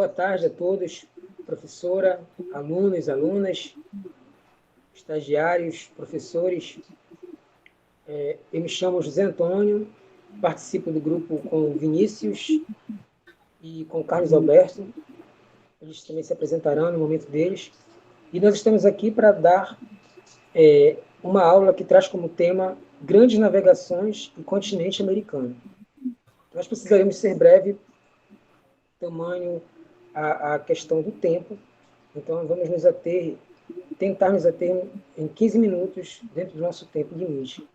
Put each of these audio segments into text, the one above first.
Boa tarde a todos, professora, alunos, alunas, estagiários, professores. Eu me chamo José Antônio, participo do grupo com o Vinícius e com o Carlos Alberto. Eles também se apresentarão no momento deles. E nós estamos aqui para dar uma aula que traz como tema Grandes Navegações e Continente Americano. Nós precisaremos ser breve, tamanho a questão do tempo. Então, vamos tentar nos ater em 15 minutos dentro do nosso tempo limite.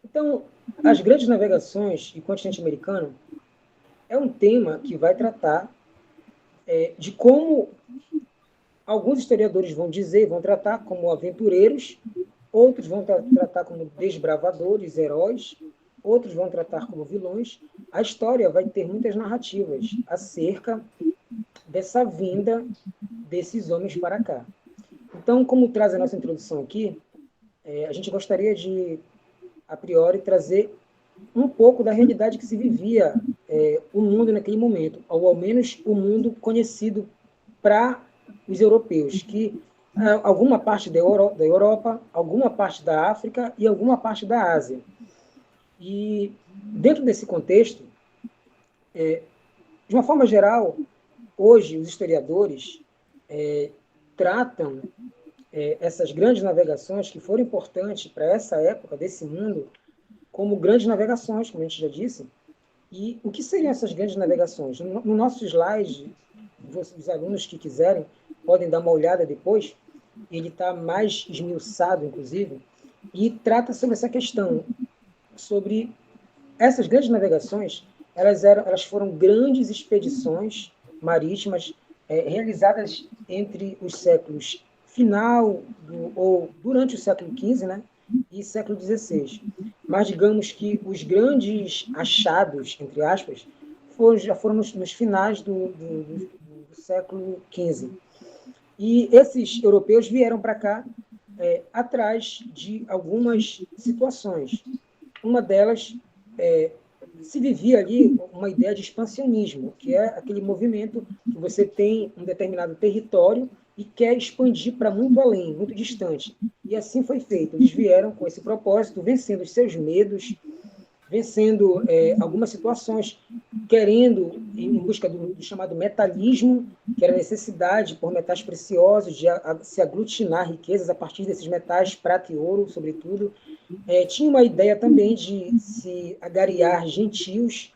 Então, as grandes navegações e continente americano é um tema que vai tratar de como alguns historiadores vão tratar como aventureiros, outros vão tratar como desbravadores, heróis, outros vão tratar como vilões. A história vai ter muitas narrativas acerca dessa vinda desses homens para cá. Então, como traz a nossa introdução aqui, a gente gostaria de, a priori, trazer um pouco da realidade que se vivia o mundo naquele momento, ou ao menos o mundo conhecido para os europeus, que alguma parte da Europa, alguma parte da África e alguma parte da Ásia. E, dentro desse contexto, de uma forma geral, hoje os historiadores tratam essas grandes navegações que foram importantes para essa época desse mundo como grandes navegações, como a gente já disse. E o que seriam essas grandes navegações? No nosso slide, os alunos que quiserem podem dar uma olhada depois, ele está mais esmiuçado, inclusive, e trata sobre essa questão, sobre essas grandes navegações. Elas foram grandes expedições marítimas realizadas entre os séculos ou durante o século XV, né, e século XVI. Mas digamos que os grandes achados, entre aspas, já foram nos finais do século XV. E esses europeus vieram para cá atrás de algumas situações. Uma delas se vivia ali uma ideia de expansionismo, que é aquele movimento que você tem um determinado território e quer expandir para muito além, muito distante. E assim foi feito. Eles vieram com esse propósito, vencendo os seus medos, vencendo algumas situações, querendo, em busca do chamado metalismo, que era a necessidade por metais preciosos de se aglutinar riquezas a partir desses metais, prata e ouro, sobretudo. Tinha uma ideia também de se agariar gentios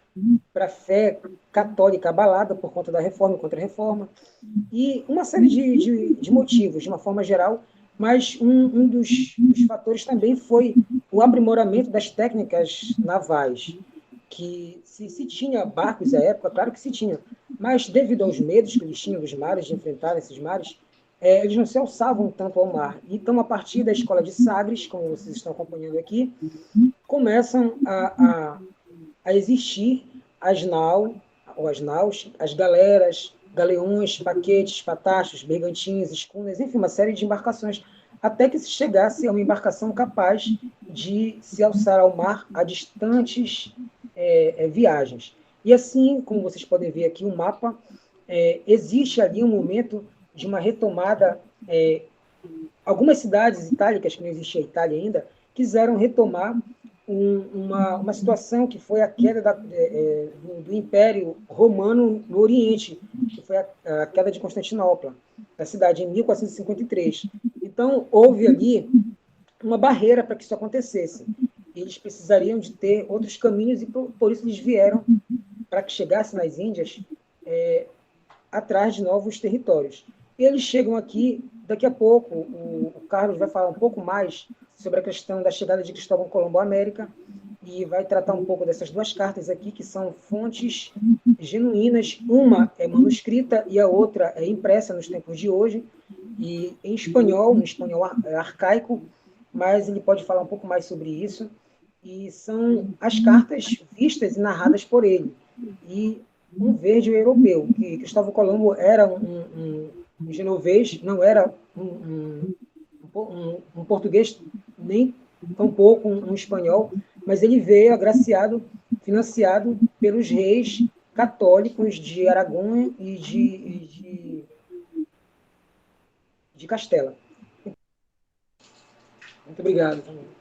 para a fé católica abalada por conta da reforma e contra-reforma, e uma série de motivos, de uma forma geral, mas um dos fatores também foi o aprimoramento das técnicas navais, que se tinha barcos à época, claro que se tinha, mas devido aos medos que eles tinham dos mares, de enfrentar esses mares, eles não se alçavam tanto ao mar. Então, a partir da escola de Sagres, como vocês estão acompanhando aqui, começam a existir as naus, as galeras, galeões, paquetes, patachos, bergantins, escunas, enfim, uma série de embarcações, até que se chegasse a uma embarcação capaz de se alçar ao mar a distantes viagens. E assim, como vocês podem ver aqui, o mapa, existe ali um momento de uma retomada. Algumas cidades itálicas, que não existia a Itália ainda, quiseram retomar uma situação que foi a queda do Império Romano no Oriente, que foi a queda de Constantinopla, da cidade, em 1453. Então, houve ali uma barreira para que isso acontecesse. Eles precisariam de ter outros caminhos e, por isso, eles vieram para que chegasse nas Índias atrás de novos territórios. Eles chegam aqui, daqui a pouco, o Carlos vai falar um pouco mais sobre a questão da chegada de Cristóvão Colombo à América e vai tratar um pouco dessas duas cartas aqui, que são fontes genuínas. Uma é manuscrita e a outra é impressa nos tempos de hoje, e em espanhol, no espanhol arcaico, mas ele pode falar um pouco mais sobre isso. E são as cartas vistas e narradas por ele. E um verde europeu, que Cristóvão Colombo era um genovês, não era um português, nem tampouco um espanhol, mas ele veio agraciado, financiado pelos reis católicos de Aragão e de Castela. Muito obrigado também.